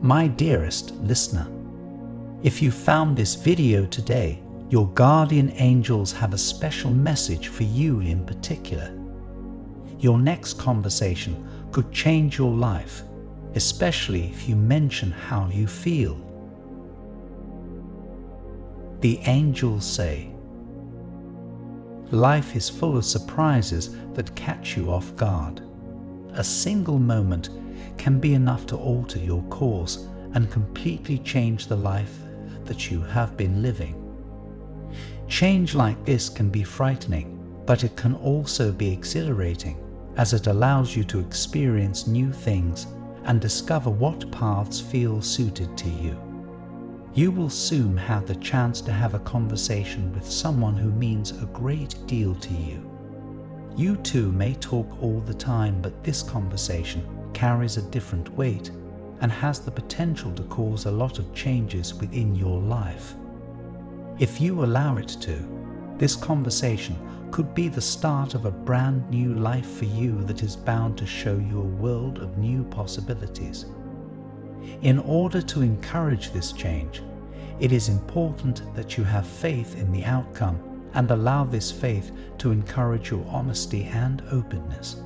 My dearest listener, if you found this video today, your guardian angels have a special message for you in particular. Your next conversation could change your life, especially if you mention how you feel. The angels say, life is full of surprises that catch you off guard. A single moment can be enough to alter your course and completely change the life that you have been living. Change like this can be frightening, but it can also be exhilarating, as it allows you to experience new things and discover what paths feel suited to you. You will soon have the chance to have a conversation with someone who means a great deal to you. You two may talk all the time, but this conversation carries a different weight and has the potential to cause a lot of changes within your life. If you allow it to, this conversation could be the start of a brand new life for you that is bound to show you a world of new possibilities. In order to encourage this change, it is important that you have faith in the outcome and allow this faith to encourage your honesty and openness.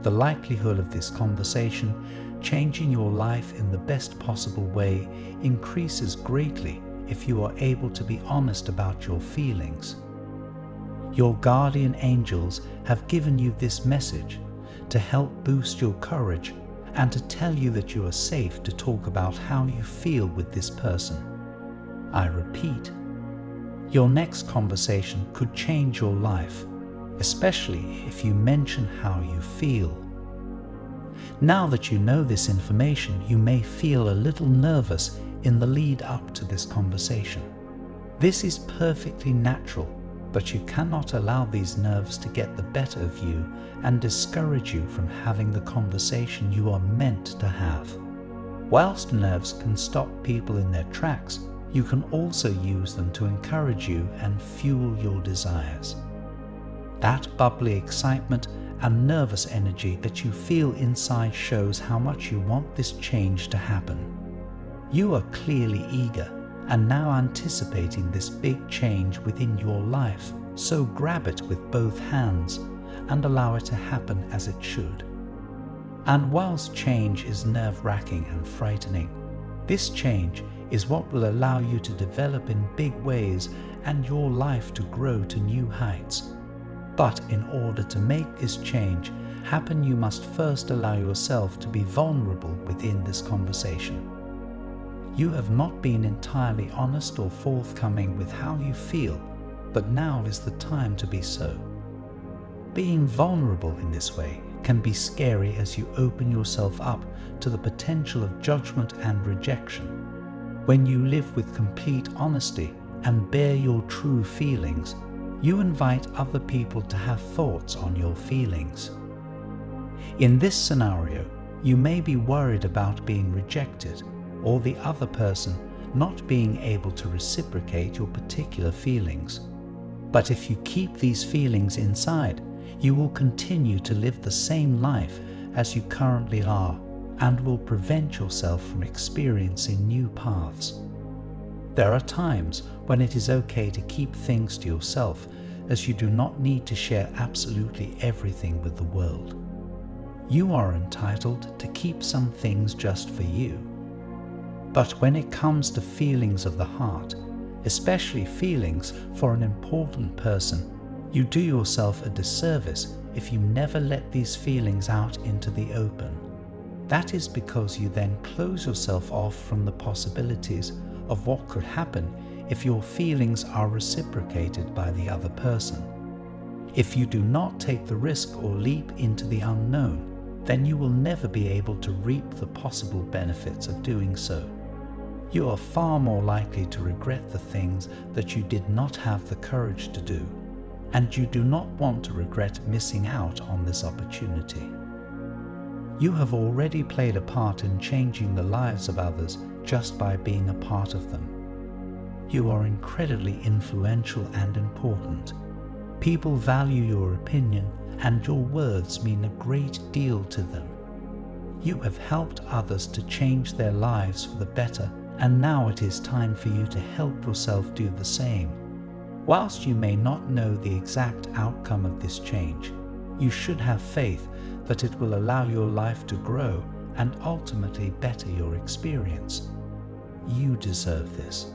The likelihood of this conversation changing your life in the best possible way increases greatly if you are able to be honest about your feelings. Your guardian angels have given you this message to help boost your courage and to tell you that you are safe to talk about how you feel with this person. I repeat, your next conversation could change your life, especially if you mention how you feel. Now that you know this information, you may feel a little nervous in the lead up to this conversation. This is perfectly natural, but you cannot allow these nerves to get the better of you and discourage you from having the conversation you are meant to have. Whilst nerves can stop people in their tracks, you can also use them to encourage you and fuel your desires. That bubbly excitement and nervous energy that you feel inside shows how much you want this change to happen. You are clearly eager and now anticipating this big change within your life, so grab it with both hands and allow it to happen as it should. And whilst change is nerve-wracking and frightening, this change is what will allow you to develop in big ways and your life to grow to new heights. But in order to make this change happen, you must first allow yourself to be vulnerable within this conversation. You have not been entirely honest or forthcoming with how you feel, but now is the time to be so. Being vulnerable in this way can be scary as you open yourself up to the potential of judgment and rejection. When you live with complete honesty and bear your true feelings, you invite other people to have thoughts on your feelings. In this scenario, you may be worried about being rejected or the other person not being able to reciprocate your particular feelings. But if you keep these feelings inside, you will continue to live the same life as you currently are and will prevent yourself from experiencing new paths. There are times when it is okay to keep things to yourself, as you do not need to share absolutely everything with the world. You are entitled to keep some things just for you. But when it comes to feelings of the heart, especially feelings for an important person, you do yourself a disservice if you never let these feelings out into the open. That is because you then close yourself off from the possibilities of what could happen if your feelings are reciprocated by the other person. If you do not take the risk or leap into the unknown, then you will never be able to reap the possible benefits of doing so. You are far more likely to regret the things that you did not have the courage to do, and you do not want to regret missing out on this opportunity. You have already played a part in changing the lives of others just by being a part of them. You are incredibly influential and important. People value your opinion, and your words mean a great deal to them. You have helped others to change their lives for the better, and now it is time for you to help yourself do the same. Whilst you may not know the exact outcome of this change, you should have faith that it will allow your life to grow and ultimately better your experience. You deserve this.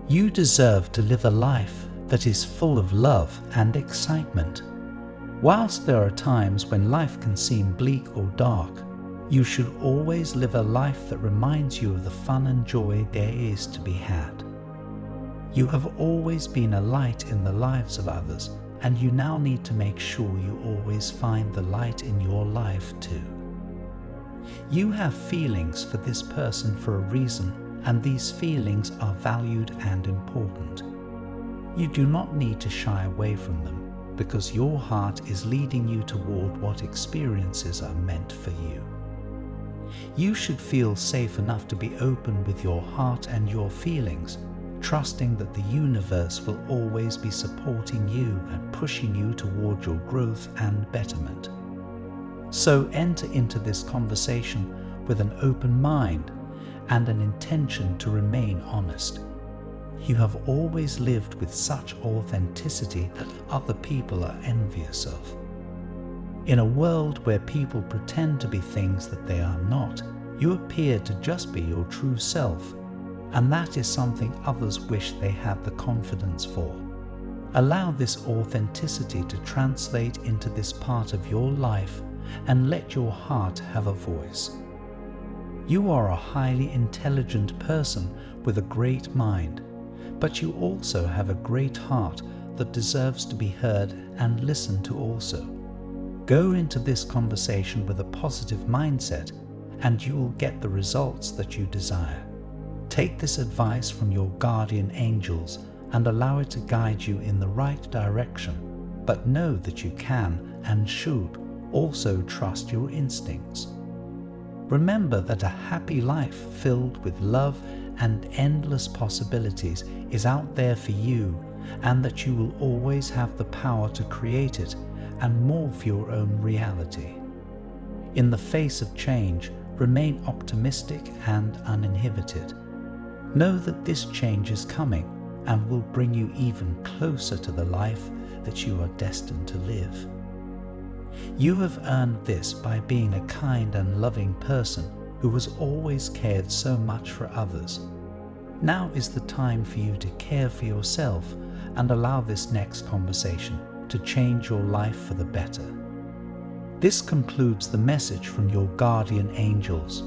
You deserve to live a life that is full of love and excitement. Whilst there are times when life can seem bleak or dark, you should always live a life that reminds you of the fun and joy there is to be had. You have always been a light in the lives of others, and you now need to make sure you always find the light in your life too. You have feelings for this person for a reason, and these feelings are valued and important. You do not need to shy away from them, because your heart is leading you toward what experiences are meant for you. You should feel safe enough to be open with your heart and your feelings, trusting that the universe will always be supporting you and pushing you toward your growth and betterment. So enter into this conversation with an open mind and an intention to remain honest. You have always lived with such authenticity that other people are envious of. In a world where people pretend to be things that they are not, you appear to just be your true self, and that is something others wish they had the confidence for. Allow this authenticity to translate into this part of your life and let your heart have a voice. You are a highly intelligent person with a great mind, but you also have a great heart that deserves to be heard and listened to also. Go into this conversation with a positive mindset and you will get the results that you desire. Take this advice from your guardian angels and allow it to guide you in the right direction, but know that you can and should also trust your instincts. Remember that a happy life filled with love and endless possibilities is out there for you, and that you will always have the power to create it and morph your own reality. In the face of change, remain optimistic and uninhibited. Know that this change is coming and will bring you even closer to the life that you are destined to live. You have earned this by being a kind and loving person who has always cared so much for others. Now is the time for you to care for yourself and allow this next conversation to change your life for the better. This concludes the message from your guardian angels.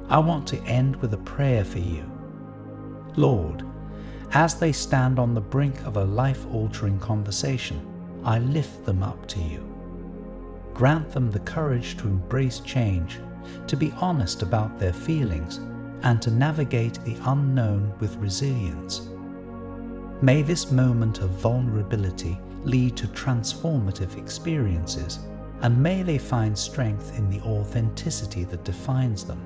I want to end with a prayer for you. Lord, as they stand on the brink of a life-altering conversation, I lift them up to you. Grant them the courage to embrace change, to be honest about their feelings, and to navigate the unknown with resilience. May this moment of vulnerability lead to transformative experiences, and may they find strength in the authenticity that defines them.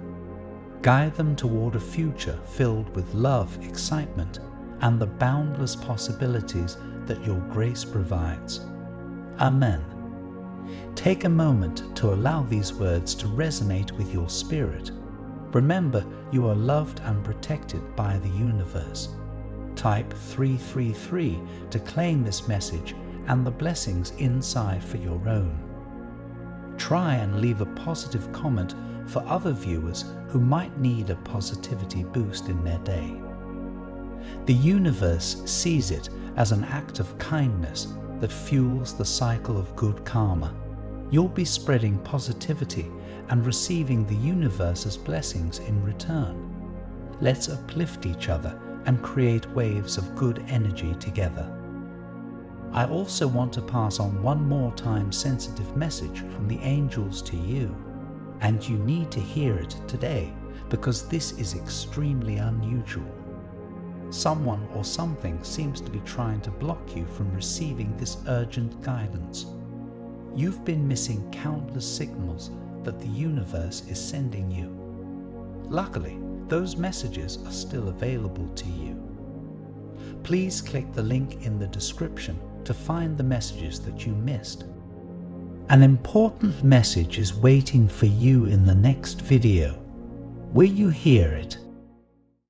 Guide them toward a future filled with love, excitement, and the boundless possibilities that your grace provides. Amen. Take a moment to allow these words to resonate with your spirit. Remember, you are loved and protected by the universe. Type 333 to claim this message and the blessings inside for your own. Try and leave a positive comment for other viewers who might need a positivity boost in their day. The universe sees it as an act of kindness that fuels the cycle of good karma. You'll be spreading positivity and receiving the universe's blessings in return. Let's uplift each other and create waves of good energy together. I also want to pass on one more time sensitive message from the angels to you, and you need to hear it today because this is extremely unusual. Someone or something seems to be trying to block you from receiving this urgent guidance. You've been missing countless signals that the universe is sending you. Luckily, those messages are still available to you. Please click the link in the description to find the messages that you missed. An important message is waiting for you in the next video. Will you hear it